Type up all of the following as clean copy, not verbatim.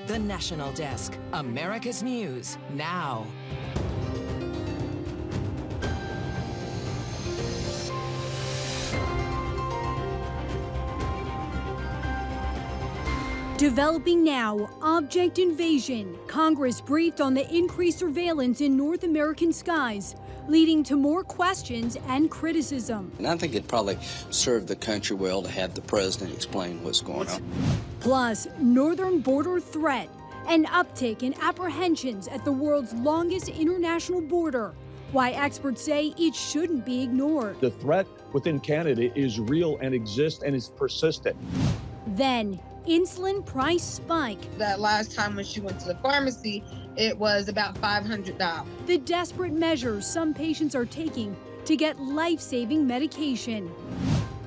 The National Desk, America's News, now. Developing now, object invasion. Congress briefed on the increased surveillance in North American skies, leading to more questions and criticism. And I think it probably served the country well to have the president explain what's going on. Plus, northern border threat, an uptick in apprehensions at the world's longest international border. Why experts say it shouldn't be ignored. The threat within Canada is real and exists and is persistent. Then, insulin price spike. That last time when she went to the pharmacy, it was about $500. The desperate measures some patients are taking to get life-saving medication.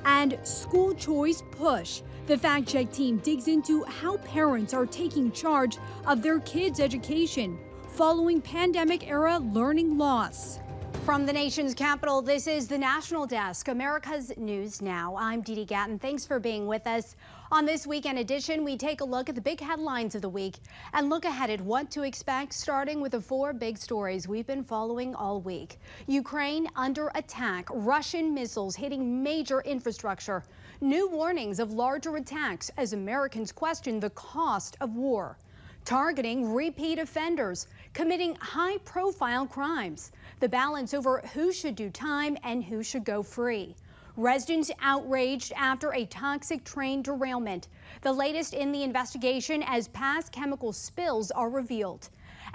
And school choice push. The Fact Check team digs into how parents are taking charge of their kids' education following pandemic-era learning loss. From the nation's capital, this is the National Desk, America's News Now. I'm Dee Gatton. Thanks for being with us. On this weekend edition, we take a look at the big headlines of the week and look ahead at what to expect, starting with the 4 big stories we've been following all week. Ukraine under attack, Russian missiles hitting major infrastructure, new warnings of larger attacks as Americans question the cost of war, targeting repeat offenders, committing high-profile crimes, the balance over who should do time and who should go free. Residents outraged after a toxic train derailment. The latest in the investigation as past chemical spills are revealed.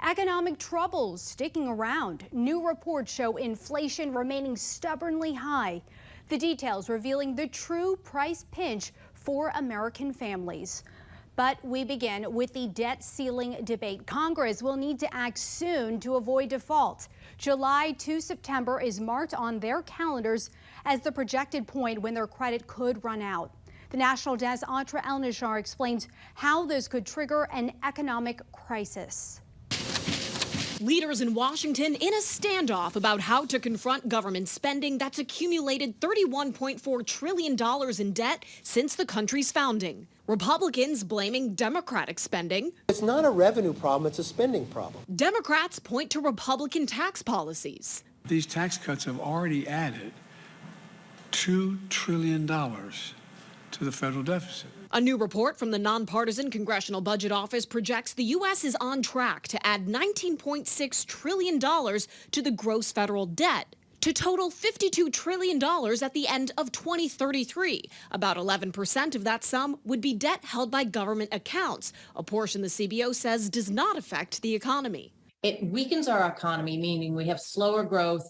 Economic troubles sticking around. New reports show inflation remaining stubbornly high. The details revealing the true price pinch for American families. But we begin with the debt ceiling debate. Congress will need to act soon to avoid default. July to September is marked on their calendars as the projected point when their credit could run out. The National Desk Atra El-Nashar explains how this could trigger an economic crisis. Leaders in Washington in a standoff about how to confront government spending that's accumulated $31.4 trillion in debt since the country's founding. Republicans blaming Democratic spending. It's not a revenue problem, it's a spending problem. Democrats point to Republican tax policies. These tax cuts have already added $2 trillion to the federal deficit. A new report from the nonpartisan Congressional Budget Office projects the U.S. is on track to add $19.6 trillion to the gross federal debt, to total $52 trillion at the end of 2033. About 11% of that sum would be debt held by government accounts, a portion the CBO says does not affect the economy. It weakens our economy, meaning we have slower growth,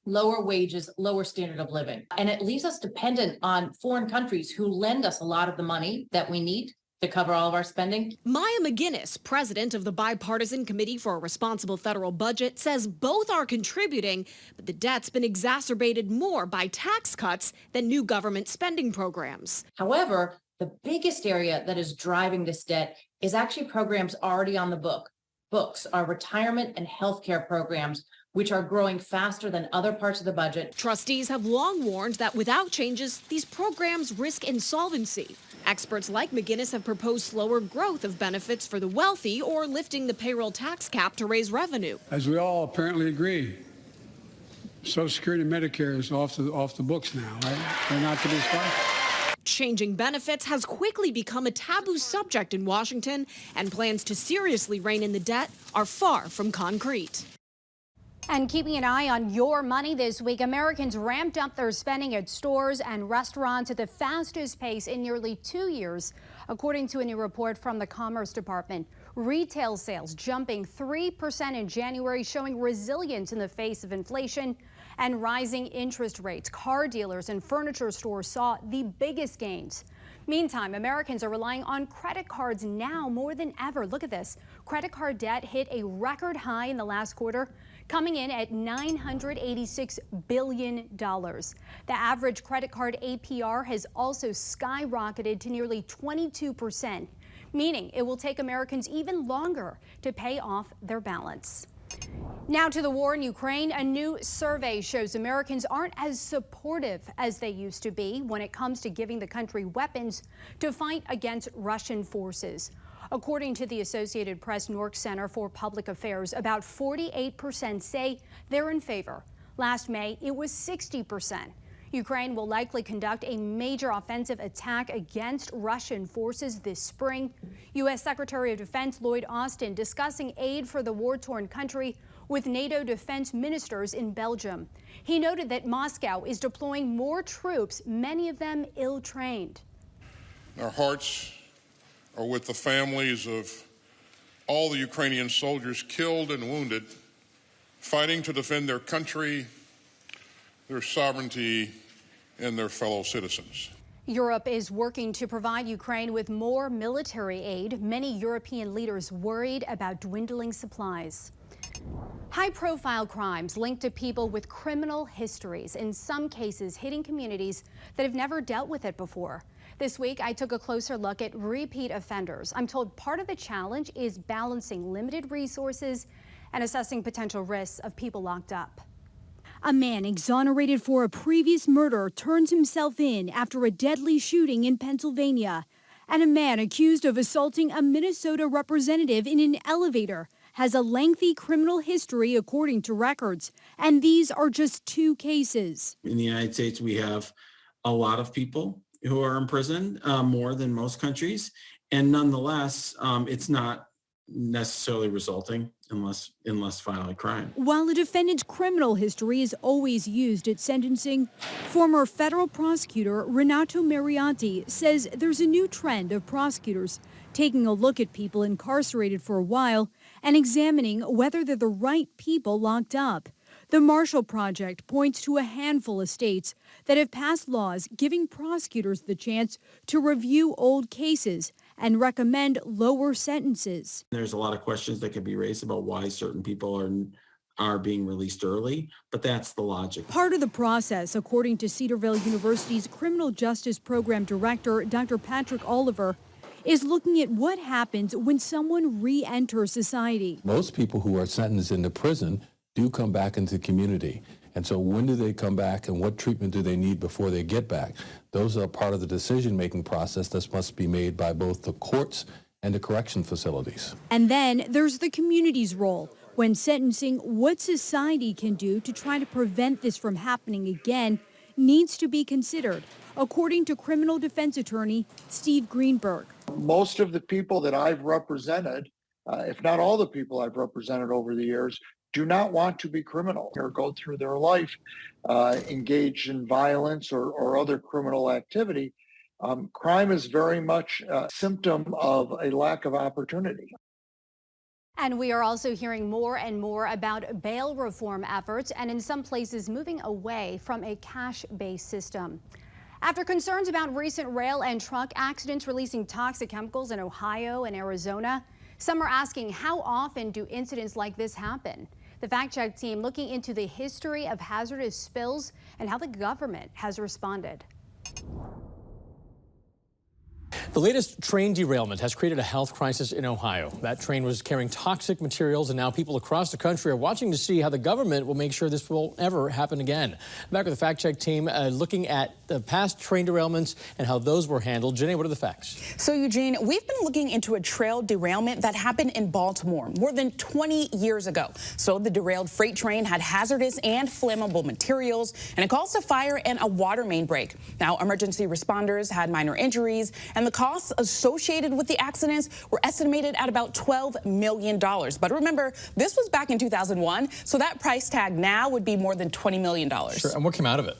lower wages, lower standard of living. And it leaves us dependent on foreign countries who lend us a lot of the money that we need to cover all of our spending. Maya McGinnis, president of the Bipartisan Committee for a Responsible Federal Budget, says both are contributing, but the debt's been exacerbated more by tax cuts than new government spending programs. However, the biggest area that is driving this debt is actually programs already on the books, our retirement and healthcare programs, which are growing faster than other parts of the budget. Trustees have long warned that without changes, these programs risk insolvency. Experts like McGinnis have proposed slower growth of benefits for the wealthy or lifting the payroll tax cap to raise revenue. As we all apparently agree, Social Security and Medicare is off the books now, right? They're not to be sponsored. Changing benefits has quickly become a taboo subject in Washington, and plans to seriously rein in the debt are far from concrete. And keeping an eye on your money this week, Americans ramped up their spending at stores and restaurants at the fastest pace in nearly 2 years, according to a new report from the Commerce Department. Retail sales jumping 3% in January, showing resilience in the face of inflation and rising interest rates. Car dealers and furniture stores saw the biggest gains. Meantime, Americans are relying on credit cards now more than ever. Look at this. Credit card debt hit a record high in the last quarter, coming in at $986 billion. The average credit card APR has also skyrocketed to nearly 22%, meaning it will take Americans even longer to pay off their balance. Now to the war in Ukraine. A new survey shows Americans aren't as supportive as they used to be when it comes to giving the country weapons to fight against Russian forces. According to the Associated Press Newark Center for Public Affairs, about 48% say they're in favor. Last May, it was 60%. Ukraine will likely conduct a major offensive attack against Russian forces this spring. U.S. Secretary of Defense Lloyd Austin discussing aid for the war-torn country with NATO defense ministers in Belgium. He noted that Moscow is deploying more troops, many of them ill-trained. Our hearts are with the families of all the Ukrainian soldiers killed and wounded, fighting to defend their country, their sovereignty, and their fellow citizens. Europe is working to provide Ukraine with more military aid. Many European leaders worried about dwindling supplies. High-profile crimes linked to people with criminal histories, in some cases hitting communities that have never dealt with it before. This week, I took a closer look at repeat offenders. I'm told part of the challenge is balancing limited resources and assessing potential risks of people locked up. A man exonerated for a previous murder turns himself in after a deadly shooting in Pennsylvania. And a man accused of assaulting a Minnesota representative in an elevator has a lengthy criminal history according to records. And these are just two cases. In the United States, we have a lot of people who are in prison, more than most countries. And nonetheless, it's not necessarily resulting in less violent crime. While a defendant's criminal history is always used at sentencing, former federal prosecutor Renato Mariotti says there's a new trend of prosecutors taking a look at people incarcerated for a while and examining whether they're the right people locked up. The Marshall Project points to a handful of states that have passed laws giving prosecutors the chance to review old cases and recommend lower sentences. There's a lot of questions that could be raised about why certain people are being released early, but that's the logic. Part of the process, according to Cedarville University's Criminal Justice Program Director, Dr. Patrick Oliver, is looking at what happens when someone re-enters society. Most people who are sentenced into prison do come back into the community. And so when do they come back and what treatment do they need before they get back? Those are part of the decision-making process that must be made by both the courts and the correction facilities. And then there's the community's role. When sentencing, what society can do to try to prevent this from happening again needs to be considered, according to criminal defense attorney Steve Greenberg. Most of the people that I've represented, if not all the people I've represented over the years, do not want to be criminal or go through their life engaged in violence or other criminal activity. Crime is very much a symptom of a lack of opportunity. And we are also hearing more and more about bail reform efforts and in some places moving away from a cash-based system. After concerns about recent rail and truck accidents releasing toxic chemicals in Ohio and Arizona, some are asking how often do incidents like this happen? The fact-check team looking into the history of hazardous spills and how the government has responded. The latest train derailment has created a health crisis in Ohio. That train was carrying toxic materials, and now people across the country are watching to see how the government will make sure this will never happen again. Back with the fact-check team looking at the past train derailments and how those were handled. Jenny, what are the facts? So, Eugene, we've been looking into a trail derailment that happened in Baltimore more than 20 years ago. So the derailed freight train had hazardous and flammable materials, and it caused a fire and a water main break. Now, emergency responders had minor injuries, and the costs associated with the accidents were estimated at about $12 million. But remember, this was back in 2001, so that price tag now would be more than $20 million. Sure, and what came out of it?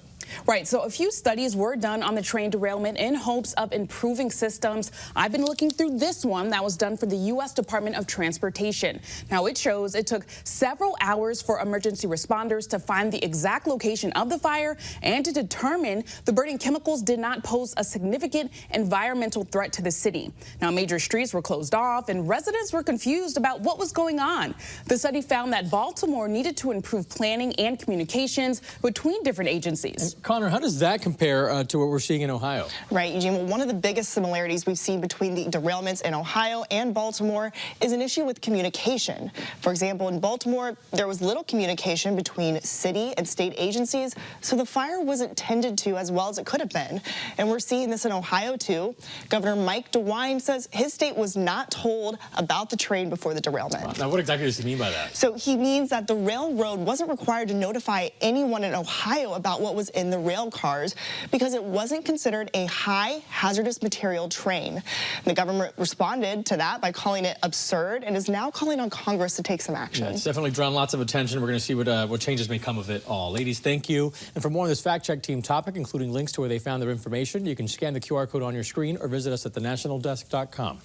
Right, so a few studies were done on the train derailment in hopes of improving systems. I've been looking through this one that was done for the U.S. Department of Transportation. Now, it shows it took several hours for emergency responders to find the exact location of the fire and to determine the burning chemicals did not pose a significant environmental threat to the city. Now, major streets were closed off and residents were confused about what was going on. The study found that Baltimore needed to improve planning and communications between different agencies. Connor, how does that compare to what we're seeing in Ohio? Right, Eugene. Well, one of the biggest similarities we've seen between the derailments in Ohio and Baltimore is an issue with communication. For example, in Baltimore, there was little communication between city and state agencies, so the fire wasn't tended to as well as it could have been. And we're seeing this in Ohio, too. Governor Mike DeWine says his state was not told about the train before the derailment. Wow. Now, what exactly does he mean by that? So he means that the railroad wasn't required to notify anyone in Ohio about what was in the rail cars because it wasn't considered a high hazardous material train. The government responded to that by calling it absurd and is now calling on Congress to take some action. Yeah, it's definitely drawn lots of attention. We're going to see what changes may come of it all. Ladies, thank you. And for more on this fact check team topic, including links to where they found their information, you can scan the QR code on your screen or visit us at thenationaldesk.com.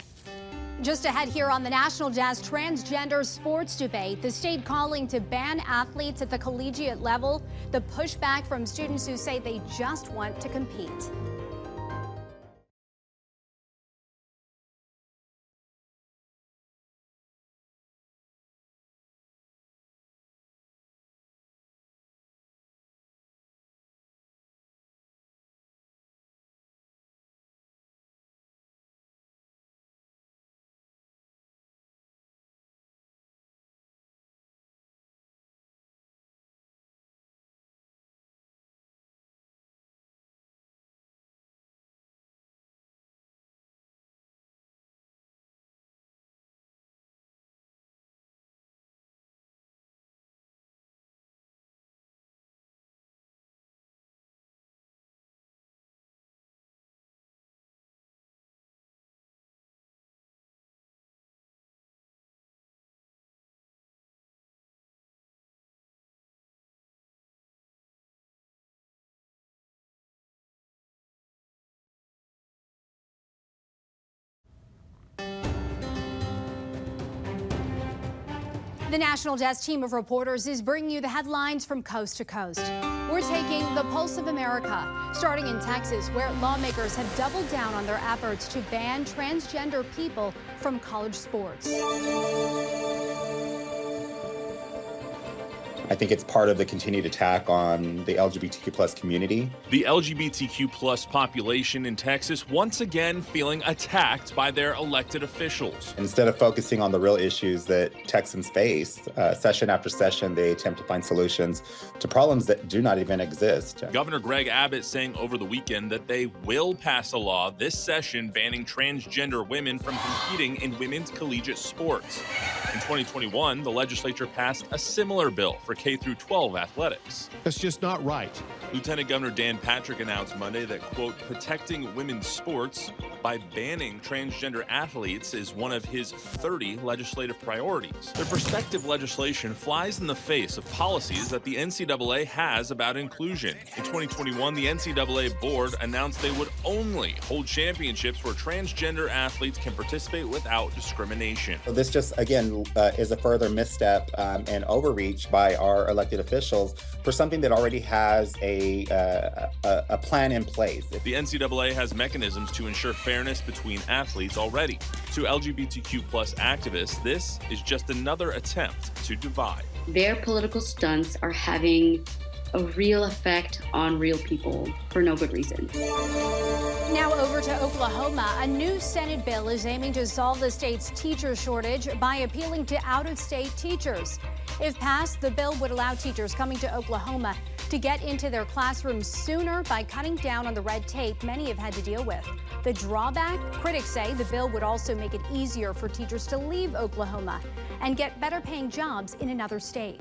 Just ahead here on the National Desk, transgender sports debate. The state calling to ban athletes at the collegiate level. The pushback from students who say they just want to compete. The National Desk team of reporters is bringing you the headlines from coast to coast. We're taking the pulse of America, starting in Texas, where lawmakers have doubled down on their efforts to ban transgender people from college sports. I think it's part of the continued attack on the LGBTQ plus community. The LGBTQ plus population in Texas once again feeling attacked by their elected officials. Instead of focusing on the real issues that Texans face, session after session, they attempt to find solutions to problems that do not even exist. Governor Greg Abbott saying over the weekend that they will pass a law this session banning transgender women from competing in women's collegiate sports. In 2021, the legislature passed a similar bill for K-12 athletics. That's just not right. Lieutenant Governor Dan Patrick announced Monday that, quote, protecting women's sports by banning transgender athletes is one of his 30 legislative priorities. The prospective legislation flies in the face of policies that the NCAA has about inclusion. In 2021, the NCAA board announced they would only hold championships where transgender athletes can participate without discrimination. So this just, again, is a further misstep and overreach by our elected officials for something that already has a plan in place. The NCAA has mechanisms to ensure fairness between athletes already. To LGBTQ plus activists, this is just another attempt to divide. Their political stunts are having a real effect on real people for no good reason. Now over to Oklahoma. A new Senate bill is aiming to solve the state's teacher shortage by appealing to out-of-state teachers. If passed, the bill would allow teachers coming to Oklahoma to get into their classrooms sooner by cutting down on the red tape many have had to deal with. The drawback? Critics say the bill would also make it easier for teachers to leave Oklahoma and get better paying jobs in another state.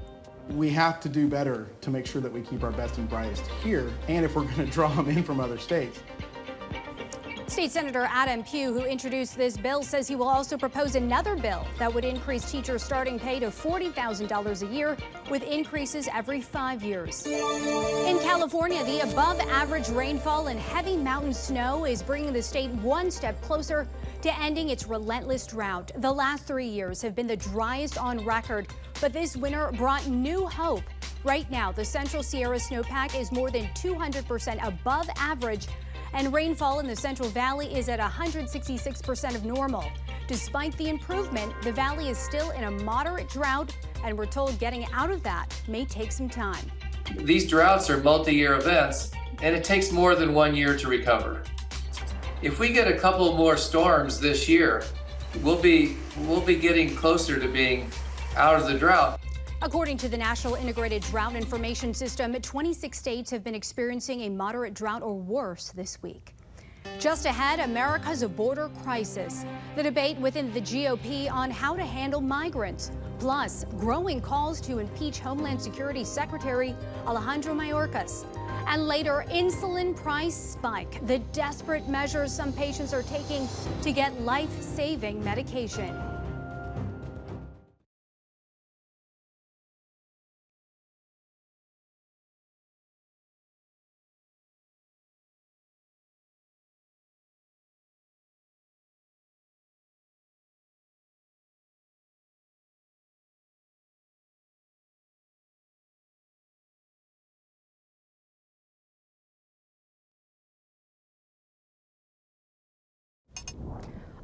We have to do better to make sure that we keep our best and brightest here, and if we're going to draw them in from other states. State Senator Adam Pugh, who introduced this bill, says he will also propose another bill that would increase teachers' starting pay to $40,000 a year, with increases every 5 years. In California, the above-average rainfall and heavy mountain snow is bringing the state one step closer to ending its relentless drought. The last 3 years have been the driest on record, but this winter brought new hope. Right now, the Central Sierra snowpack is more than 200% above average, and rainfall in the Central Valley is at 166% of normal. Despite the improvement, the valley is still in a moderate drought, and we're told getting out of that may take some time. These droughts are multi-year events. and it takes more than 1 year to recover. If we get a couple more storms this year, we'll be getting closer to being out of the drought. According to the National Integrated Drought Information System, 26 states have been experiencing a moderate drought or worse this week. Just ahead, America's border crisis, the debate within the GOP on how to handle migrants, plus growing calls to impeach Homeland Security Secretary Alejandro Mayorkas. And later, insulin price spike, the desperate measures some patients are taking to get life-saving medication.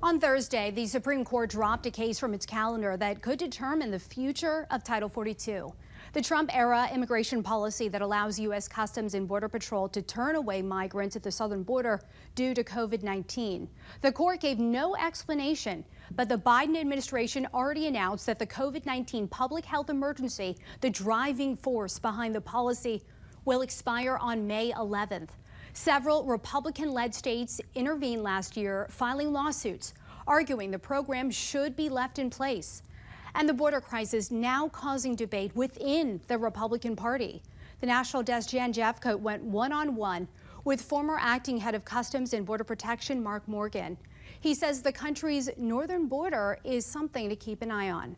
On Thursday, the Supreme Court dropped a case from its calendar that could determine the future of Title 42, the Trump-era immigration policy that allows U.S. Customs and Border Patrol to turn away migrants at the southern border due to COVID-19. The court gave no explanation, but the Biden administration already announced that the COVID-19 public health emergency, the driving force behind the policy, will expire on May 11th. Several Republican-led states intervened last year, filing lawsuits, arguing the program should be left in place. And the border crisis now causing debate within the Republican Party. The National Desk Jan Jeffcoat went one-on-one with former acting head of Customs and Border Protection, Mark Morgan. He says the country's northern border is something to keep an eye on.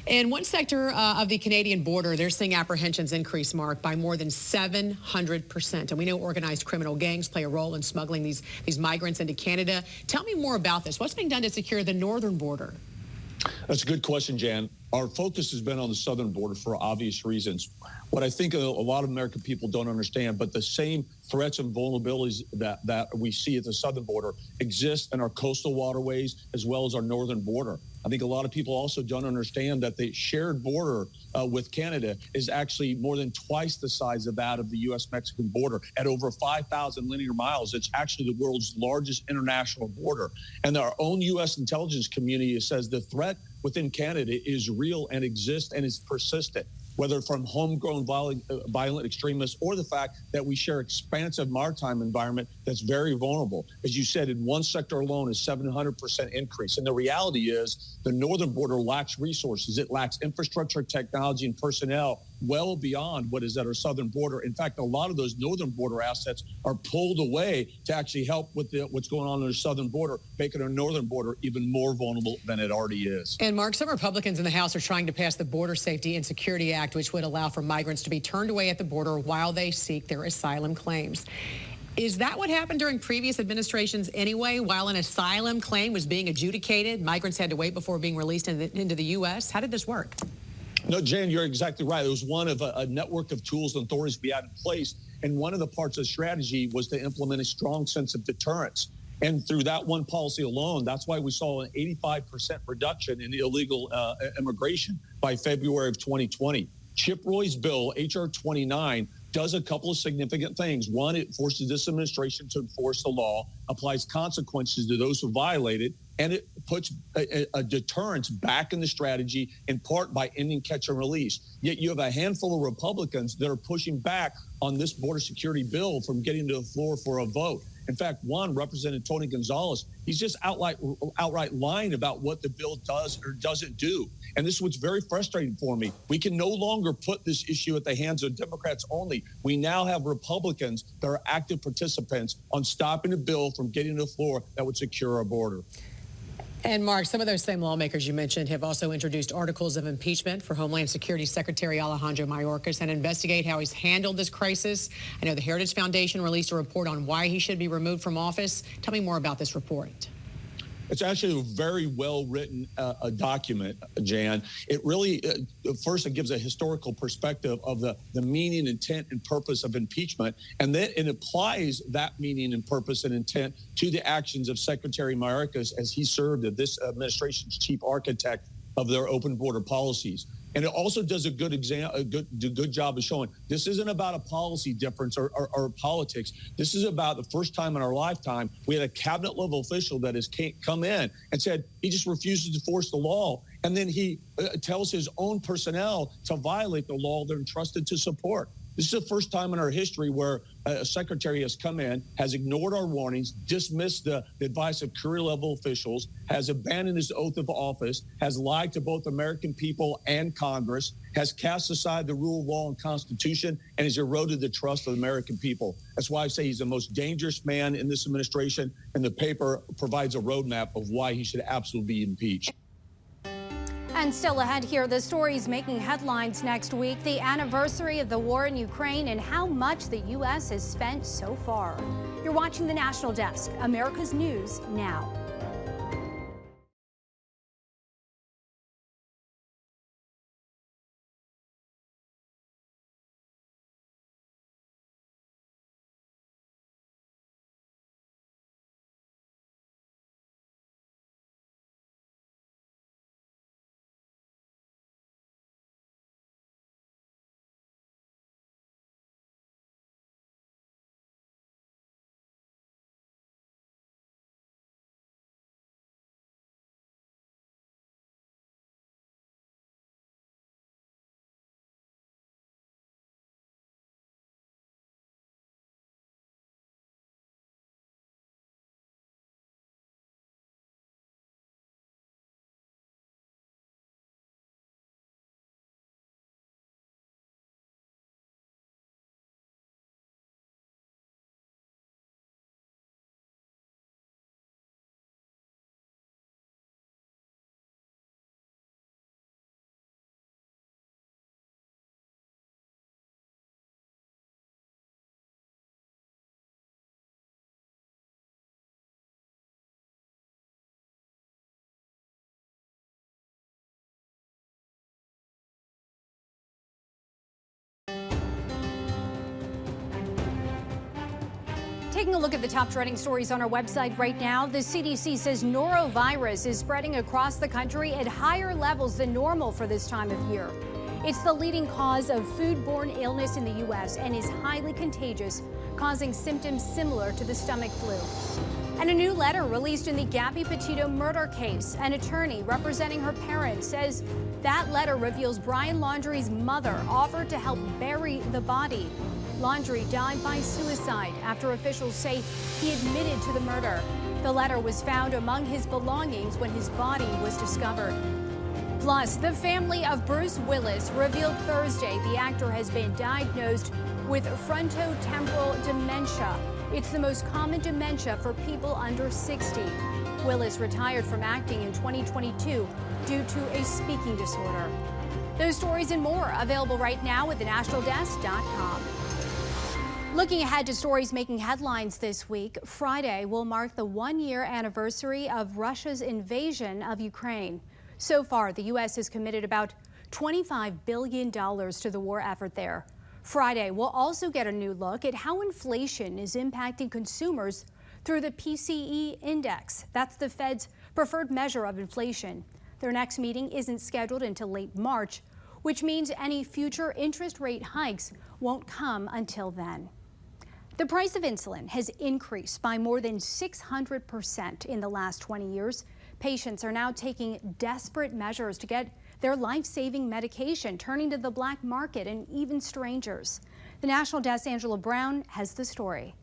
In one sector of the Canadian border, they're seeing apprehensions increase, Mark, by more than 700%. And we know organized criminal gangs play a role in smuggling these migrants into Canada. Tell me more about this. What's being done to secure the northern border? That's a good question, Jan. Our focus has been on the southern border for obvious reasons. What I think a lot of American people don't understand, but the same threats and vulnerabilities that we see at the southern border exist in our coastal waterways as well as our northern border. I think a lot of people also don't understand that the shared border with Canada is actually more than twice the size of that of the U.S.-Mexican border at over 5,000 linear miles. It's actually the world's largest international border. And our own U.S. intelligence community says the threat within Canada is real and exists and is persistent, whether from homegrown violent extremists or the fact that we share expansive maritime environment that's very vulnerable. As you said, in one sector alone is 700% increase. And the reality is the northern border lacks resources. It lacks infrastructure, technology, and personnel well beyond what is at our southern border. In fact, a lot of those northern border assets are pulled away to actually help with what's going on the southern border, making our northern border even more vulnerable than it already is. And Mark, some Republicans in the House are trying to pass the Border Safety and Security Act, which would allow for migrants to be turned away at the border while they seek their asylum claims. Is that what happened during previous administrations anyway? While an asylum claim was being adjudicated, migrants had to wait before being released into the U.S.? How did this work? No, Jan, you're exactly right. It was one of a network of tools and authorities we had in place. And one of the parts of the strategy was to implement a strong sense of deterrence. And through that one policy alone, that's why we saw an 85% reduction in illegal immigration by February of 2020. Chip Roy's bill, H.R. 29, does a couple of significant things. One, it forces this administration to enforce the law, applies consequences to those who violate it, and it puts a deterrence back in the strategy, in part by ending catch and release. Yet you have a handful of Republicans that are pushing back on this border security bill from getting to the floor for a vote. In fact, one, Representative Tony Gonzalez, he's just outright lying about what the bill does or doesn't do. And this is what's very frustrating for me. We can no longer put this issue at the hands of Democrats only. We now have Republicans that are active participants on stopping a bill from getting to the floor that would secure our border. And Mark, some of those same lawmakers you mentioned have also introduced articles of impeachment for Homeland Security Secretary Alejandro Mayorkas and investigate how he's handled this crisis. I know the Heritage Foundation released a report on why he should be removed from office. Tell me more about this report. It's actually a very well-written document, Jan. It really, first, it gives a historical perspective of the meaning, intent, and purpose of impeachment, and then it applies that meaning and purpose and intent to the actions of Secretary Mayorkas as he served as this administration's chief architect of their open border policies. And it also does a good job of showing this isn't about a policy difference or politics. This is about the first time in our lifetime we had a cabinet level official that has come in and said he just refuses to enforce the law. And then he tells his own personnel to violate the law they're entrusted to support. This is the first time in our history where a secretary has come in, has ignored our warnings, dismissed the advice of career-level officials, has abandoned his oath of office, has lied to both American people and Congress, has cast aside the rule of law and Constitution, and has eroded the trust of the American people. That's why I say he's the most dangerous man in this administration, and the paper provides a roadmap of why he should absolutely be impeached. And still ahead here, the stories making headlines next week, the anniversary of the war in Ukraine and how much the U.S. has spent so far. You're watching the National Desk, America's News Now. Taking a look at the top trending stories on our website right now, the CDC says norovirus is spreading across the country at higher levels than normal for this time of year. It's the leading cause of foodborne illness in the U.S. and is highly contagious, causing symptoms similar to the stomach flu. And a new letter released in the Gabby Petito murder case. An attorney representing her parents says that letter reveals Brian Laundrie's mother offered to help bury the body. Laundrie died by suicide after officials say he admitted to the murder. The letter was found among his belongings when his body was discovered. Plus, the family of Bruce Willis revealed Thursday the actor has been diagnosed with frontotemporal dementia. It's the most common dementia for people under 60. Willis retired from acting in 2022 due to a speaking disorder. Those stories and more available right now at thenationaldesk.com. Looking ahead to stories making headlines this week, Friday will mark the one-year anniversary of Russia's invasion of Ukraine. So far, the U.S. has committed about $25 billion to the war effort there. Friday, we'll also get a new look at how inflation is impacting consumers through the PCE index. That's the Fed's preferred measure of inflation. Their next meeting isn't scheduled until late March, which means any future interest rate hikes won't come until then. The price of insulin has increased by more than 600% in the last 20 years. Patients are now taking desperate measures to get their life-saving medication, turning to the black market and even strangers. The National Desk's Angelo has the story.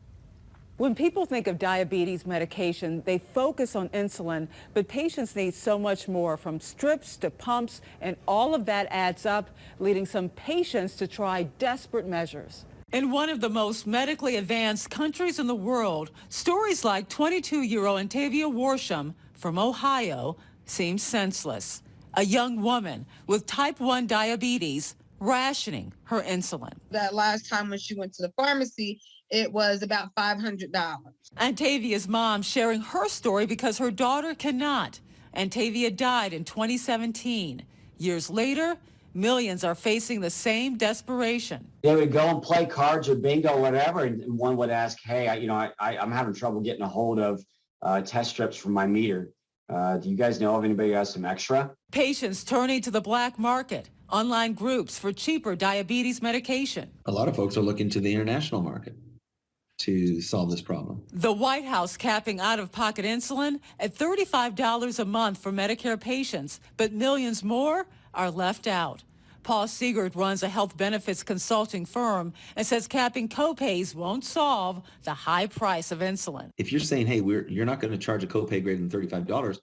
When people think of diabetes medication, they focus on insulin, but patients need so much more, from strips to pumps, and all of that adds up, leading some patients to try desperate measures. In one of the most medically advanced countries in the world, stories like 22-year-old Antavia Worsham from Ohio seem senseless. A young woman with type 1 diabetes rationing her insulin. That last time when she went to the pharmacy, it was about $500. Antavia's mom sharing her story because her daughter cannot. Antavia died in 2017. Years later, millions are facing the same desperation. They would go and play cards or bingo, whatever, and one would ask, hey, I'm having trouble getting a hold of test strips from my meter. Do you guys know of anybody who has some extra? Patients turning to the black market, online groups for cheaper diabetes medication. A lot of folks are looking to the international market to solve this problem. The White House capping out-of-pocket insulin at $35 a month for Medicare patients, but millions more are left out. Paul Siegert runs a health benefits consulting firm and says capping copays won't solve the high price of insulin. If you're saying, hey, you're not going to charge a copay greater than $35,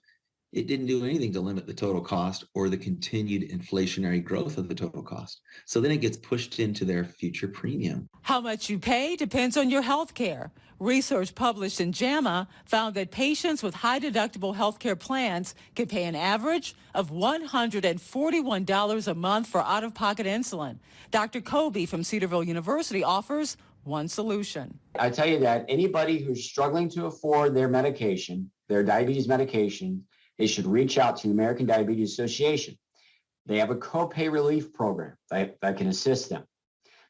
it didn't do anything to limit the total cost or the continued inflationary growth of the total cost. So then it gets pushed into their future premium. How much you pay depends on your health care. Research published in JAMA found that patients with high deductible health care plans can pay an average of $141 a month for out-of-pocket insulin. Dr. Kobe from Cedarville University offers one solution. I tell you that anybody who's struggling to afford their medication, their diabetes medication, they should reach out to the American Diabetes Association. They have a copay relief program that can assist them.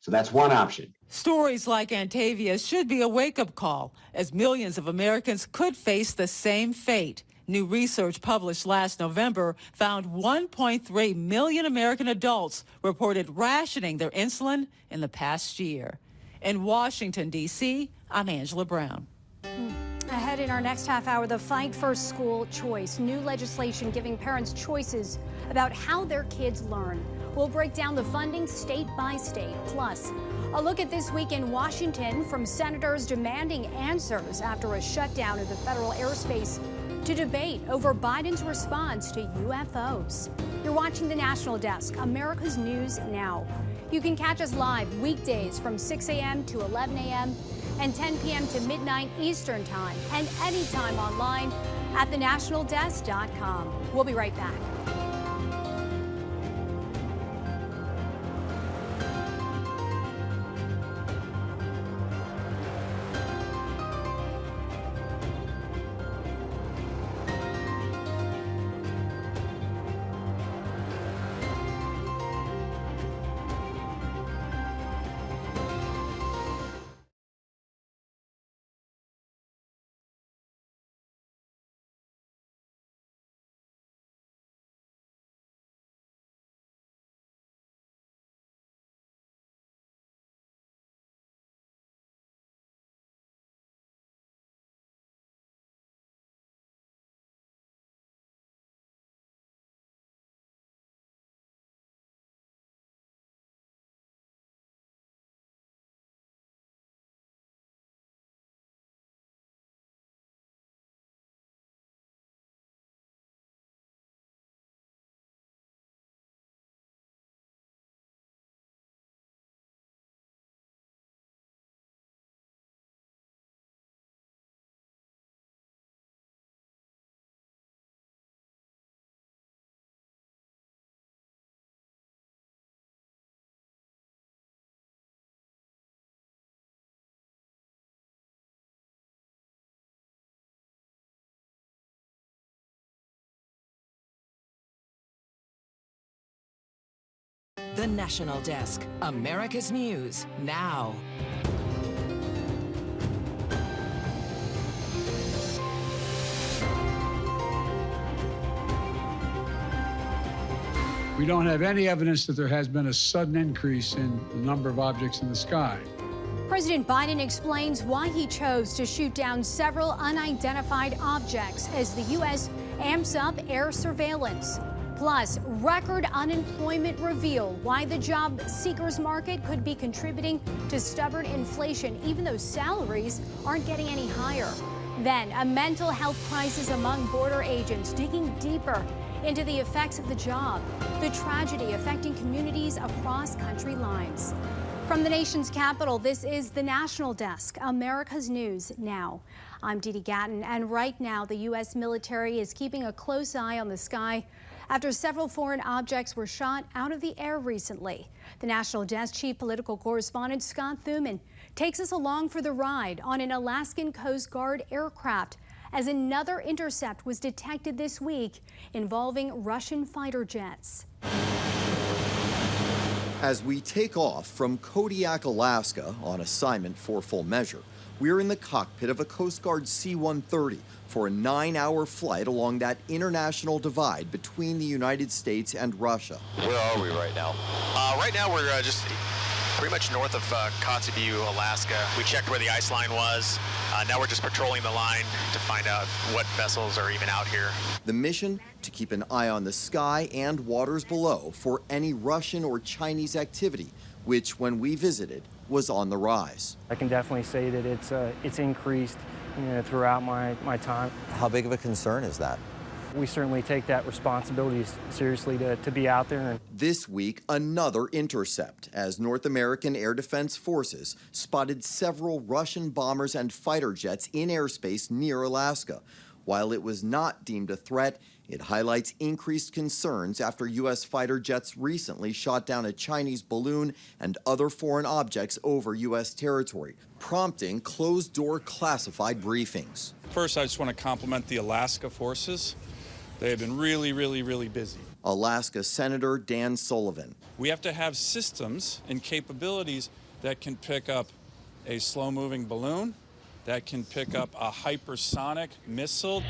So that's one option. Stories like Antavia's should be a wake-up call, as millions of Americans could face the same fate. New research published last November found 1.3 million American adults reported rationing their insulin in the past year. In Washington, D.C., I'm Angela Brown. Ahead in our next half hour, the fight for school choice. New legislation giving parents choices about how their kids learn. We'll break down the funding state by state. Plus, a look at this week in Washington from senators demanding answers after a shutdown of the federal airspace to debate over Biden's response to UFOs. You're watching the National Desk, America's News Now. You can catch us live weekdays from 6 a.m. to 11 a.m. and 10 p.m. to midnight Eastern Time, and anytime online at thenationaldesk.com. We'll be right back. The National Desk, America's News Now. We don't have any evidence that there has been a sudden increase in the number of objects in the sky. President Biden explains why he chose to shoot down several unidentified objects as the U.S. amps up air surveillance. Plus, record unemployment reveal why the job seekers market could be contributing to stubborn inflation, even though salaries aren't getting any higher. Then, a mental health crisis among border agents, digging deeper into the effects of the job, the tragedy affecting communities across country lines. From the nation's capital, this is the National Desk, America's News Now. I'm Dee Gatton, and right now the U.S. military is keeping a close eye on the sky after several foreign objects were shot out of the air recently. The National Desk chief political correspondent Scott Thuman takes us along for the ride on an Alaskan Coast Guard aircraft as another intercept was detected this week involving Russian fighter jets. As we take off from Kodiak, Alaska on assignment for Full Measure, we're in the cockpit of a Coast Guard C-130 for a 9-hour flight along that international divide between the United States and Russia. Where are we right now? Right now we're just pretty much north of Kotzebue, Alaska. We checked where the ice line was. Now we're just patrolling the line to find out what vessels are even out here. The mission, to keep an eye on the sky and waters below for any Russian or Chinese activity, which, when we visited, was on the rise. I can definitely say that it's increased throughout my time. How big of a concern is that? We certainly take that responsibility seriously to be out there. This week, another intercept as North American Air Defense Forces spotted several Russian bombers and fighter jets in airspace near Alaska. While it was not deemed a threat, it highlights increased concerns after U.S. fighter jets recently shot down a Chinese balloon and other foreign objects over U.S. territory, prompting closed-door classified briefings. First, I just want to compliment the Alaska forces. They have been really busy. Alaska Senator Dan Sullivan. We have to have systems and capabilities that can pick up a slow-moving balloon, that can pick up a hypersonic missile.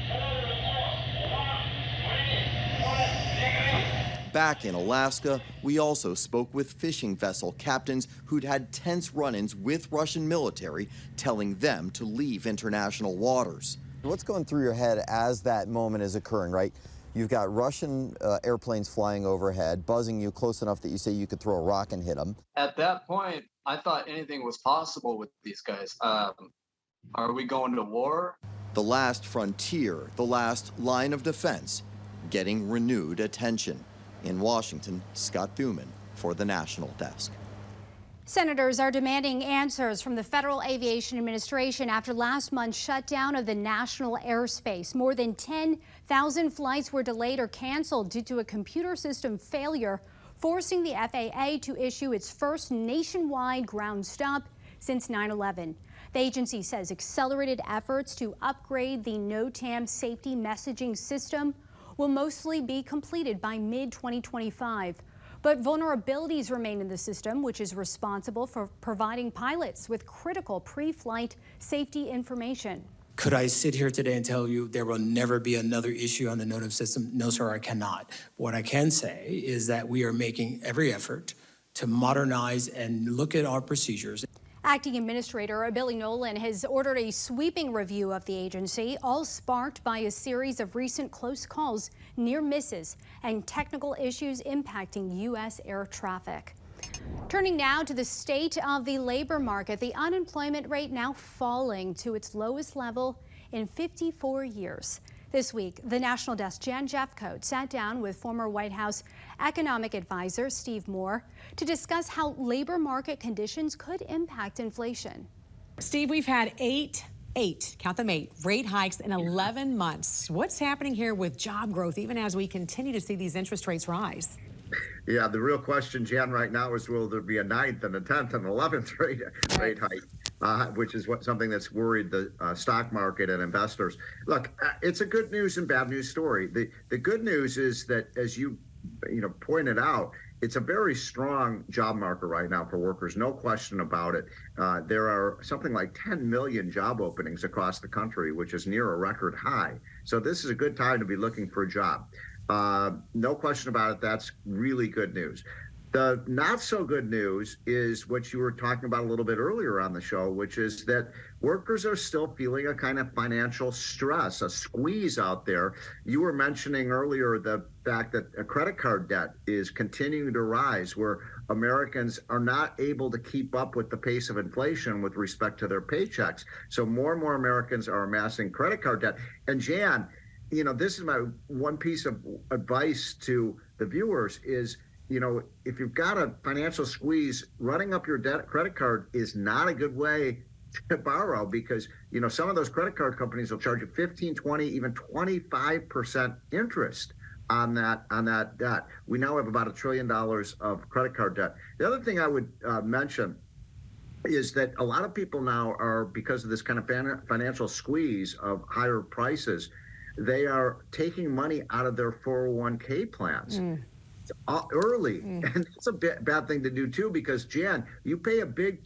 Back in Alaska, we also spoke with fishing vessel captains who'd had tense run-ins with Russian military, telling them to leave international waters. What's going through your head as that moment is occurring, right? You've got Russian airplanes flying overhead, buzzing you close enough that you say you could throw a rock and hit them. At that point, I thought anything was possible with these guys. Are we going to war? The last frontier, the last line of defense, getting renewed attention. In Washington, Scott Thuman for the National Desk. Senators are demanding answers from the Federal Aviation Administration after last month's shutdown of the national airspace. More than 10,000 flights were delayed or canceled due to a computer system failure, forcing the FAA to issue its first nationwide ground stop since 9/11. The agency says accelerated efforts to upgrade the NOTAM safety messaging system will mostly be completed by mid-2025. But vulnerabilities remain in the system, which is responsible for providing pilots with critical pre-flight safety information. Could I sit here today and tell you there will never be another issue on the NOTAM system? No, sir, I cannot. What I can say is that we are making every effort to modernize and look at our procedures. Acting Administrator Billy Nolan has ordered a sweeping review of the agency, all sparked by a series of recent close calls, near misses, and technical issues impacting U.S. air traffic. Turning now to the state of the labor market, the unemployment rate now falling to its lowest level in 54 years. This week, the National Desk Jan Jeffcoat sat down with former White House economic advisor Steve Moore to discuss how labor market conditions could impact inflation. Steve, we've had eight, count them 8, rate hikes in 11 months. What's happening here with job growth, even as we continue to see these interest rates rise? Yeah, the real question, Jan, right now is will there be a 9th and a 10th and 11th rate hike, which is something that's worried the stock market and investors. Look, it's a good news and bad news story. The good news is that, as you pointed out, it's a very strong job market right now for workers, no question about it. There are something like 10 million job openings across the country, which is near a record high. So this is a good time to be looking for a job. No question about it. That's really good news. The not so good news is what you were talking about a little bit earlier on the show, which is that workers are still feeling a kind of financial stress, a squeeze out there. You were mentioning earlier the fact that a credit card debt is continuing to rise, where Americans are not able to keep up with the pace of inflation with respect to their paychecks. So more and more Americans are amassing credit card debt. And Jan, this is my one piece of advice to the viewers is, if you've got a financial squeeze, running up your credit card is not a good way to borrow, because, some of those credit card companies will charge you 15, 20, even 25% interest on that debt. We now have about $1 trillion of credit card debt. The other thing I would mention is that a lot of people now are, because of this kind of financial squeeze of higher prices, they are taking money out of their 401k plans. early. And it's a bad thing to do too, because Jan, you pay a big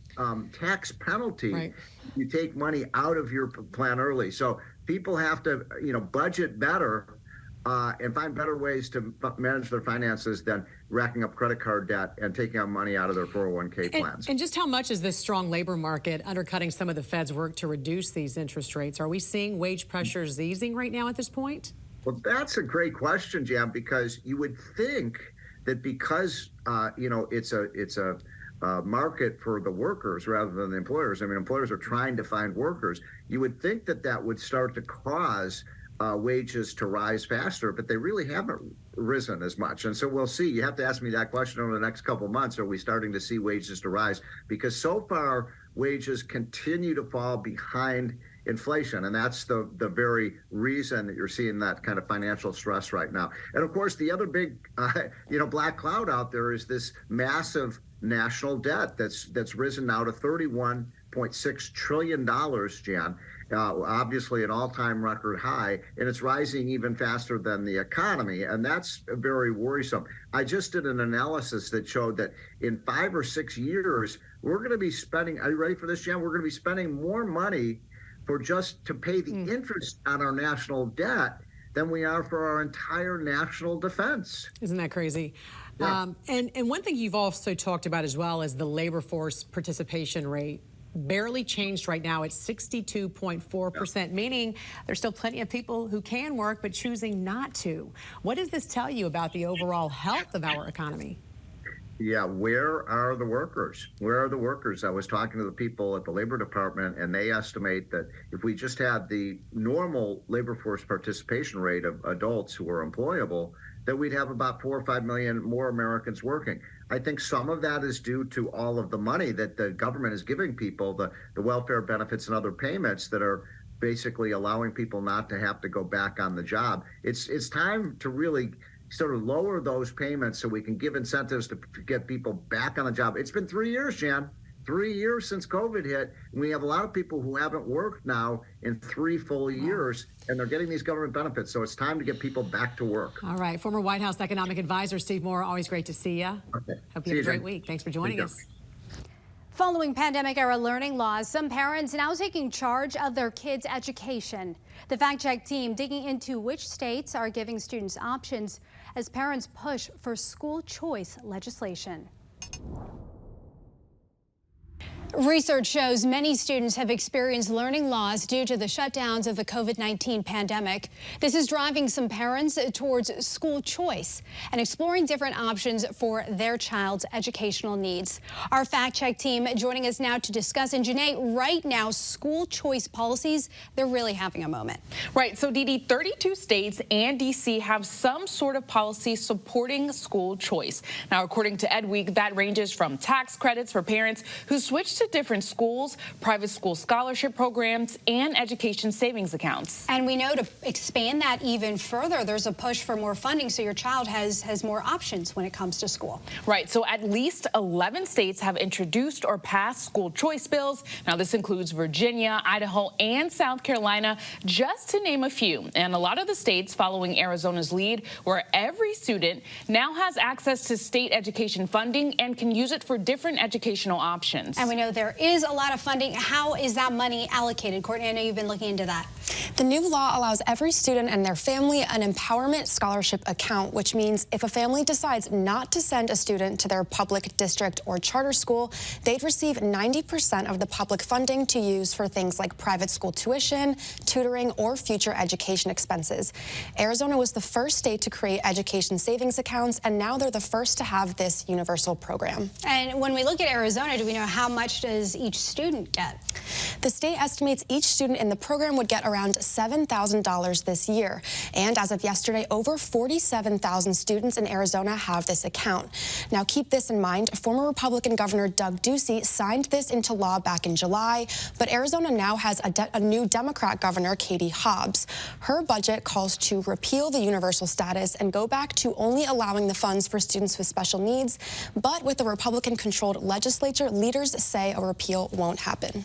tax penalty. You take money out of your plan early. So people have to, budget better and find better ways to manage their finances than racking up credit card debt and taking out money out of their 401k plans. And just how much is this strong labor market undercutting some of the Fed's work to reduce these interest rates? Are we seeing wage pressures easing right now at this point? Well, that's a great question, Jan, because you would think that because, it's a market for the workers rather than the employers. I mean, employers are trying to find workers. You would think that that would start to cause wages to rise faster, but they really haven't risen as much. And so we'll see. You have to ask me that question over the next couple of months. Are we starting to see wages to rise? Because so far, wages continue to fall behind inflation. And that's the very reason that you're seeing that kind of financial stress right now. And of course, the other big, black cloud out there is this massive national debt that's risen now to $31.6 trillion, Jan. Obviously an all-time record high, and it's rising even faster than the economy, and that's very worrisome. I just did an analysis that showed that in 5 or 6 years, we're going to be spending, are you ready for this, Jan? We're going to be spending more money for just to pay the interest on our national debt than we are for our entire national defense. Isn't that crazy? Yeah. And one thing you've also talked about as well is the labor force participation rate. Barely changed right now at 62.4%, meaning there's still plenty of people who can work but choosing not to. What does this tell you about the overall health of our economy? Yeah, where are the workers? Where are the workers? I was talking to the people at the Labor Department, and they estimate that if we just had the normal labor force participation rate of adults who are employable, that we'd have about 4 or 5 million more Americans working. I think some of that is due to all of the money that the government is giving people, the welfare benefits and other payments that are basically allowing people not to have to go back on the job. It's time to really sort of lower those payments so we can give incentives to get people back on the job. It's been 3 years, Jan. 3 years since COVID hit. And we have a lot of people who haven't worked now in 3 full years, and they're getting these government benefits. So it's time to get people back to work. All right. Former White House economic advisor Steve Moore, always great to see you. Okay. Hope you have a great week. Thanks for joining us. Following pandemic-era learning loss, some parents now taking charge of their kids' education. The fact-check team digging into which states are giving students options as parents push for school choice legislation. Research shows many students have experienced learning loss due to the shutdowns of the COVID-19 pandemic. This is driving some parents towards school choice and exploring different options for their child's educational needs. Our fact-check team joining us now to discuss. And Janae, right now, school choice policies, they're really having a moment. Right. So, Dee, 32 states and D.C. have some sort of policy supporting school choice. Now, according to Ed Week, that ranges from tax credits for parents who switch to different schools, private school scholarship programs, and education savings accounts. And we know to expand that even further, there's a push for more funding so your child has more options when it comes to school. Right. So at least 11 states have introduced or passed school choice bills. Now, this includes Virginia, Idaho, and South Carolina, just to name a few. And a lot of the states following Arizona's lead, where every student now has access to state education funding and can use it for different educational options. And we know there is a lot of funding. How is that money allocated? Courtney, I know you've been looking into that. The new law allows every student and their family an empowerment scholarship account, which means if a family decides not to send a student to their public district or charter school, they'd receive 90% of the public funding to use for things like private school tuition, tutoring, or future education expenses. Arizona was the first state to create education savings accounts, and now they're the first to have this universal program. And when we look at Arizona, do we know how much does each student get? The state estimates each student in the program would get around $7,000 this year. And as of yesterday, over 47,000 students in Arizona have this account. Now, keep this in mind. Former Republican Governor Doug Ducey signed this into law back in July, but Arizona now has a new Democrat governor, Katie Hobbs. Her budget calls to repeal the universal status and go back to only allowing the funds for students with special needs. But with the Republican-controlled legislature, leaders say a repeal won't happen.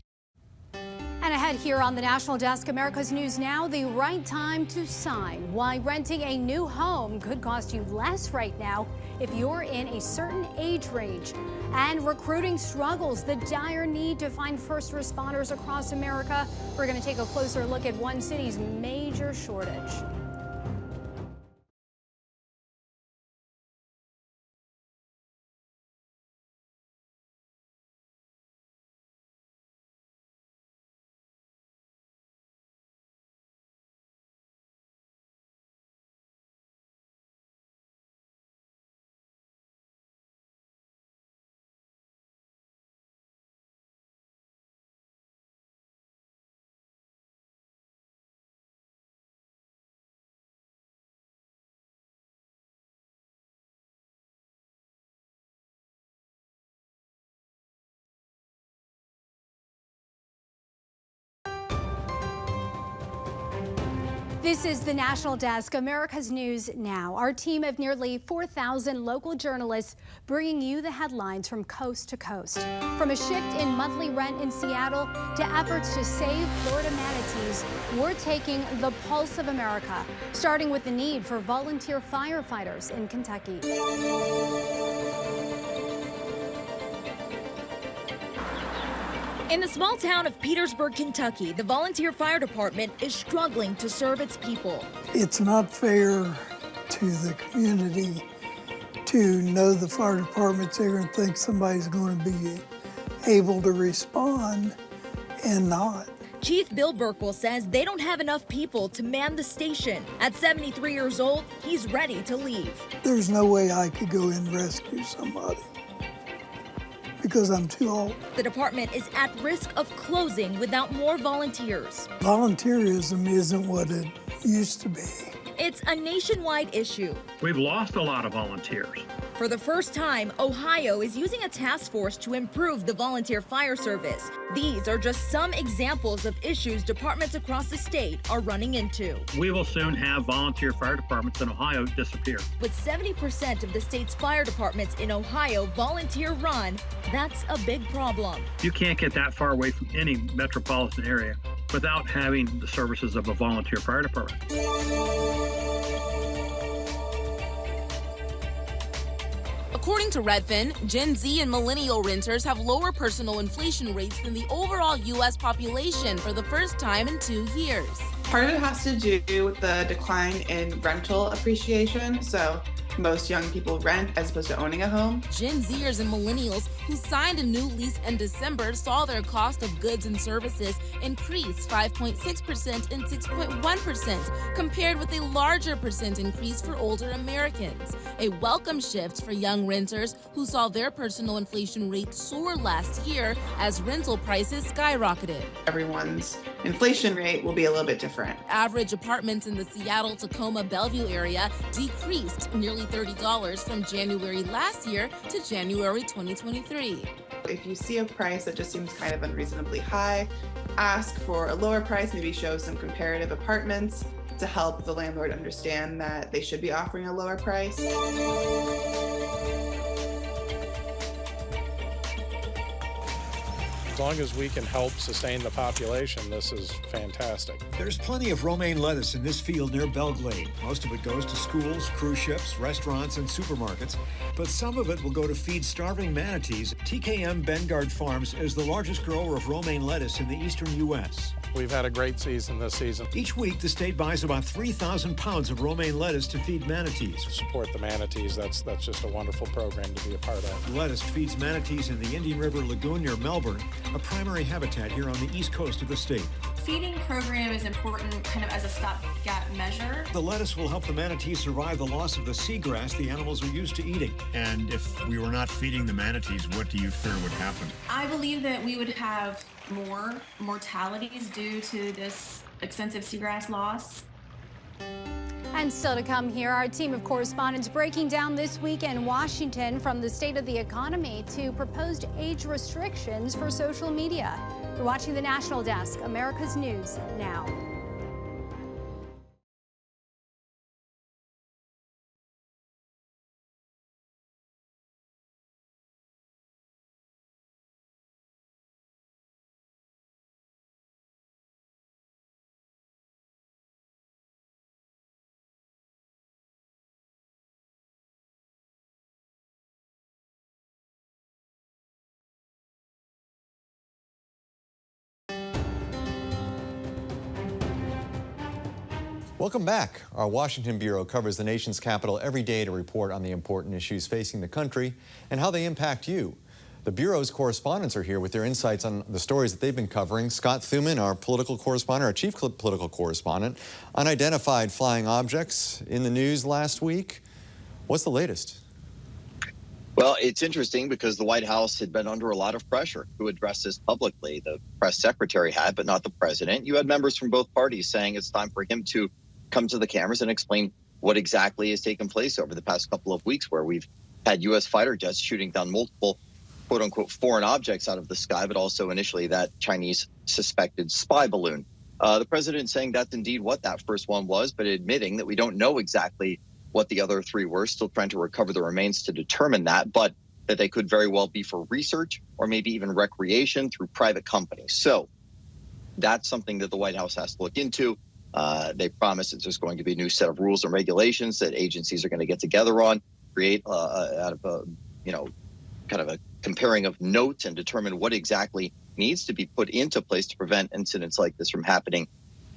And ahead Ahead here on the National Desk, America's News Now, the right time to sign. Why renting a new home could cost you less right now if you're in a certain age range. And recruiting struggles, the dire need to find first responders across America. We're going to take a closer look at one city's major shortage. This is the National Desk, America's News Now. Our team of nearly 4,000 local journalists bringing you the headlines from coast to coast. From a shift in monthly rent in Seattle to efforts to save Florida manatees, we're taking the pulse of America, starting with the need for volunteer firefighters in Kentucky. In the small town of Petersburg, Kentucky, the volunteer fire department is struggling to serve its people. It's not fair to the community to know the fire department's there and think somebody's going to be able to respond and not. Chief Bill Burkwell says they don't have enough people to man the station. At 73 years old, he's ready to leave. There's no way I could go and rescue somebody, because I'm too old. The department is at risk of closing without more volunteers. Volunteerism isn't what it used to be. It's a nationwide issue. We've lost a lot of volunteers. For the first time, Ohio is using a task force to improve the volunteer fire service. These are just some examples of issues departments across the state are running into. We will soon have volunteer fire departments in Ohio disappear. With 70% of the state's fire departments in Ohio volunteer run, that's a big problem. You can't get that far away from any metropolitan area without having the services of a volunteer fire department. According to Redfin, Gen Z and millennial renters have lower personal inflation rates than the overall U.S. population for the first time in 2 years. Part of it has to do with the decline in rental appreciation. So most young people rent as opposed to owning a home. Gen Zers and millennials who signed a new lease in December saw their cost of goods and services increase 5.6% and 6.1%, compared with a larger percent increase for older Americans. A welcome shift for young renters who saw their personal inflation rate soar last year as rental prices skyrocketed. Everyone's inflation rate will be a little bit different. Average apartments in the Seattle, Tacoma, Bellevue area decreased nearly $30 from January last year to January 2023. If you see a price that just seems kind of unreasonably high, ask for a lower price, maybe show some comparative apartments to help the landlord understand that they should be offering a lower price. As long as we can help sustain the population, this is fantastic. There's plenty of romaine lettuce in this field near Belglade. Most of it goes to schools, cruise ships, restaurants, and supermarkets, but some of it will go to feed starving manatees. TKM Bengard Farms is the largest grower of romaine lettuce in the eastern U.S. We've had a great season this season. Each week, the state buys about 3,000 pounds of romaine lettuce to feed manatees. Support the manatees. That's just a wonderful program to be a part of. Lettuce feeds manatees in the Indian River Lagoon near Melbourne, a primary habitat here on the east coast of the state. Feeding program is important kind of as a stopgap measure. The lettuce will help the manatees survive the loss of the seagrass the animals are used to eating. And if we were not feeding the manatees, what do you fear would happen? I believe that we would have more mortalities due to this extensive seagrass loss. And still to come here, our team of correspondents breaking down this week in Washington, from the state of the economy to proposed age restrictions for social media. You're watching the National Desk, America's News Now. Welcome back. Our Washington Bureau covers the nation's capital every day to report on the important issues facing the country and how they impact you. The Bureau's correspondents are here with their insights on the stories that they've been covering. Scott Thuman, our political correspondent, our chief political correspondent, unidentified flying objects in the news last week. What's the latest? Well, it's interesting because the White House had been under a lot of pressure to address this publicly. The press secretary had, but not the president. You had members from both parties saying it's time for him to come to the cameras and explain what exactly has taken place over the past couple of weeks, where we've had U.S. fighter jets shooting down multiple quote-unquote foreign objects out of the sky, but also initially that Chinese suspected spy balloon. The president saying that's indeed what that first one was, but admitting that we don't know exactly what the other three were, still trying to recover the remains to determine that, but that they could very well be for research or maybe even recreation through private companies. So that's something that the White House has to look into. They promised that there's going to be a new set of rules and regulations that agencies are going to get together on, create out of a, kind of a comparing of notes and determine what exactly needs to be put into place to prevent incidents like this from happening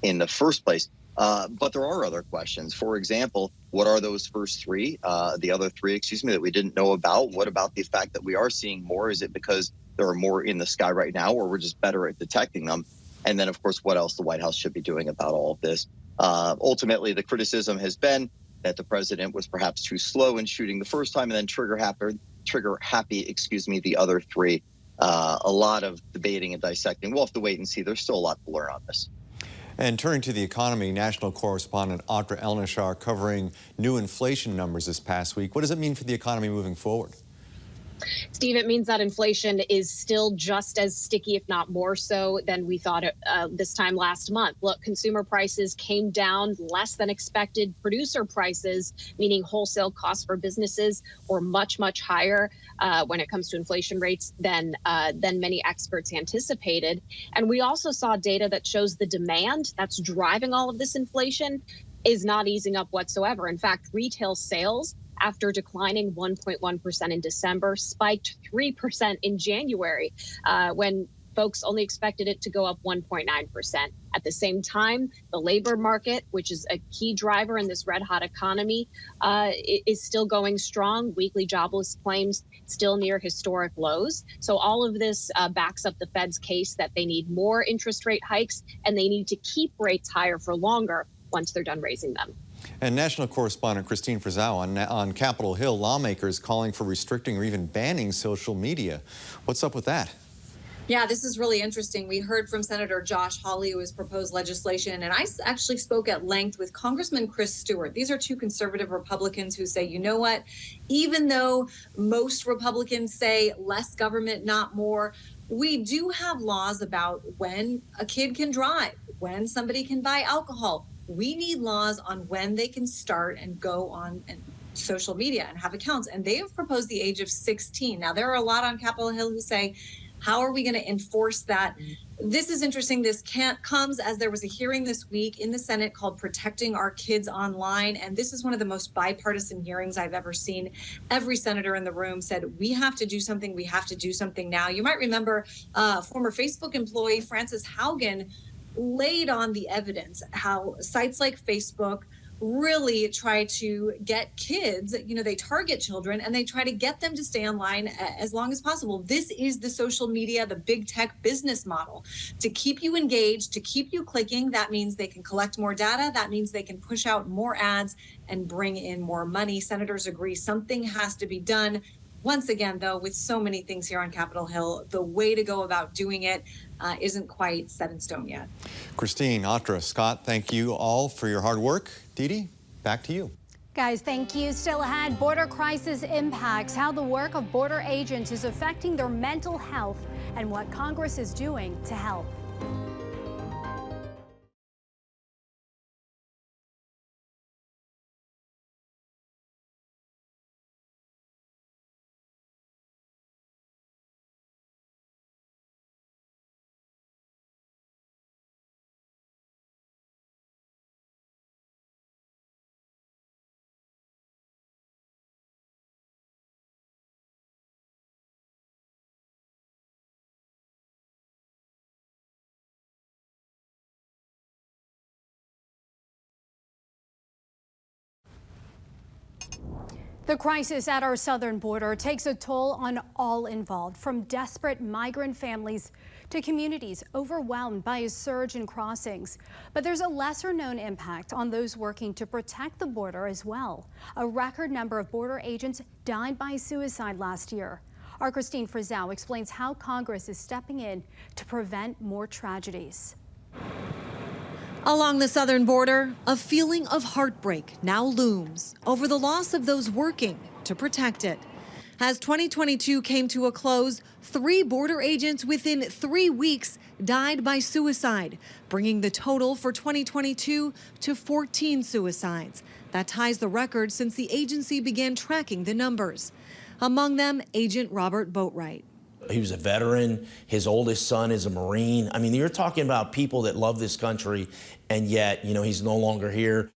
in the first place. But there are other questions. For example, what are those first three, the other three, that we didn't know about? What about the fact that we are seeing more? Is it because there are more in the sky right now, or we're just better at detecting them? And then, of course, what else the White House should be doing about all of this? Ultimately, the criticism has been that the president was perhaps too slow in shooting the first time and then trigger happy, the other three. A lot of debating and dissecting. We'll have to wait and see. There's still a lot to learn on this. And turning to the economy, national correspondent Atra Elnishar covering new inflation numbers this past week. What does it mean for the economy moving forward? Steve, it means that inflation is still just as sticky, if not more so, than we thought this time last month. Look, consumer prices came down less than expected. Producer prices, meaning wholesale costs for businesses, were much, much higher when it comes to inflation rates than many experts anticipated. And we also saw data that shows the demand that's driving all of this inflation is not easing up whatsoever. In fact, retail sales, after declining 1.1% in December, spiked 3% in January, when folks only expected it to go up 1.9%. At the same time, the labor market, which is a key driver in this red-hot economy, is still going strong. Weekly jobless claims still near historic lows. So all of this backs up the Fed's case that they need more interest rate hikes, and they need to keep rates higher for longer once they're done raising them. And national correspondent Christine Frizzau on Capitol Hill, lawmakers calling for restricting or even banning social media. What's up with that? Yeah, this is really interesting. We heard from Senator Josh Hawley, who has proposed legislation, and I actually spoke at length with Congressman Chris Stewart. These are two conservative Republicans who say, you know what, even though most Republicans say less government, not more, we do have laws about when a kid can drive, when somebody can buy alcohol. We need laws on when they can start and go on social media and have accounts. And they have proposed the age of 16. Now, there are a lot on Capitol Hill who say, how are we going to enforce that? This is interesting. This comes as there was a hearing this week in the Senate called Protecting Our Kids Online. And this is one of the most bipartisan hearings I've ever seen. Every senator in the room said, we have to do something. We have to do something now. You might remember former Facebook employee Frances Haugen laid on the evidence how sites like Facebook really try to get kids, they target children and they try to get them to stay online as long as possible. This is the social media, the big tech business model. To keep you engaged, to keep you clicking, that means they can collect more data. That means they can push out more ads and bring in more money. Senators agree something has to be done. Once again, though, with so many things here on Capitol Hill, the way to go about doing it isn't quite set in stone yet. Christine, Atra, Scott, thank you all for your hard work. Didi, back to you. Guys, thank you. Still ahead, border crisis impacts, how the work of border agents is affecting their mental health, and what Congress is doing to help. The crisis at our southern border takes a toll on all involved, from desperate migrant families to communities overwhelmed by a surge in crossings. But there's a lesser-known impact on those working to protect the border as well. A record number of border agents died by suicide last year. Our Christine Frizzell explains how Congress is stepping in to prevent more tragedies. Along the southern border, a feeling of heartbreak now looms over the loss of those working to protect it. As 2022 came to a close, 3 border agents within 3 weeks died by suicide, bringing the total for 2022 to 14 suicides. That ties the record since the agency began tracking the numbers. Among them, Agent Robert Boatwright. He was a veteran. His oldest son is a Marine. I mean, you're talking about people that love this country, and yet, he's no longer here.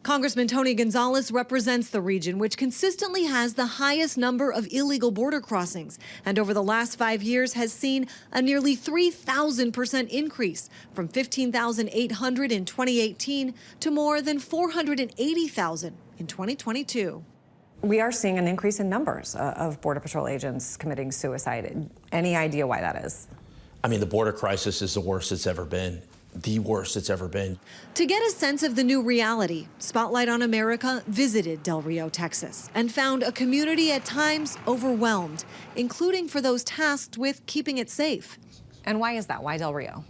Congressman Tony Gonzalez represents the region, which consistently has the highest number of illegal border crossings, and over the last 5 years has seen a nearly 3,000% increase, from 15,800 in 2018 to more than 480,000 in 2022. We are seeing an increase in numbers of Border Patrol agents committing suicide. Any idea why that is? I mean, the border crisis is the worst it's ever been. The worst it's ever been. To get a sense of the new reality, Spotlight on America visited Del Rio, Texas, and found a community at times overwhelmed, including for those tasked with keeping it safe. And why is that? Why Del Rio?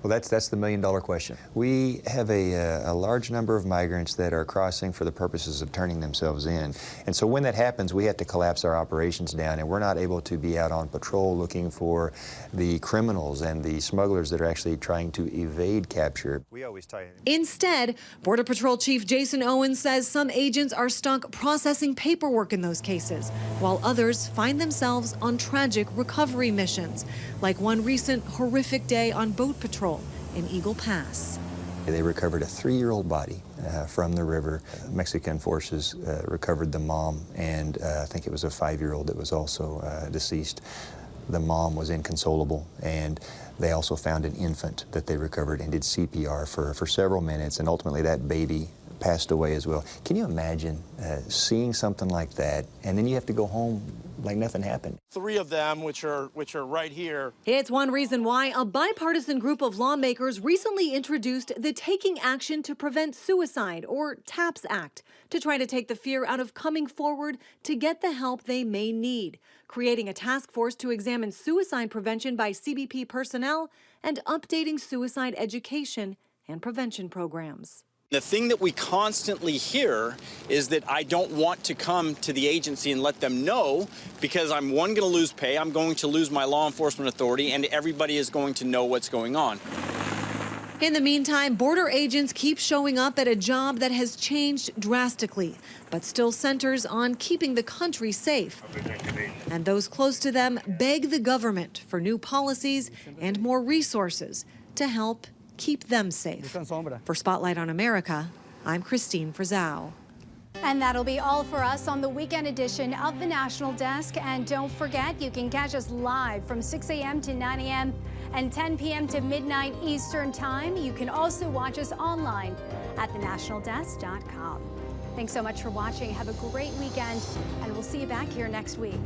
Well, that's the million-dollar question. We have a large number of migrants that are crossing for the purposes of turning themselves in. And so when that happens, we have to collapse our operations down, and we're not able to be out on patrol looking for the criminals and the smugglers that are actually trying to evade capture. Instead, Border Patrol Chief Jason Owens says some agents are stuck processing paperwork in those cases, while others find themselves on tragic recovery missions, like one recent horrific day on boat patrol in Eagle Pass. They recovered a 3-year-old body from the river. Mexican forces recovered the mom, and I think it was a 5-year-old that was also deceased. The mom was inconsolable, and they also found an infant that they recovered and did CPR for several minutes, and ultimately that baby passed away as well. Can you imagine seeing something like that, and then you have to go home like nothing happened? 3 of them, which are right here. It's one reason why a bipartisan group of lawmakers recently introduced the Taking Action to Prevent Suicide, or TAPS Act, to try to take the fear out of coming forward to get the help they may need, creating a task force to examine suicide prevention by CBP personnel and updating suicide education and prevention programs. The thing that we constantly hear is that I don't want to come to the agency and let them know, because I'm going to lose pay, I'm going to lose my law enforcement authority, and everybody is going to know what's going on. In the meantime, border agents keep showing up at a job that has changed drastically, but still centers on keeping the country safe. And those close to them beg the government for new policies and more resources to help keep them safe. For Spotlight on America, I'm Christine Frizzell. And that'll be all for us on the weekend edition of the National Desk. And don't forget, you can catch us live from 6 a.m. to 9 a.m. and 10 p.m. to midnight Eastern Time. You can also watch us online at thenationaldesk.com. Thanks so much for watching. Have a great weekend, and we'll see you back here next week.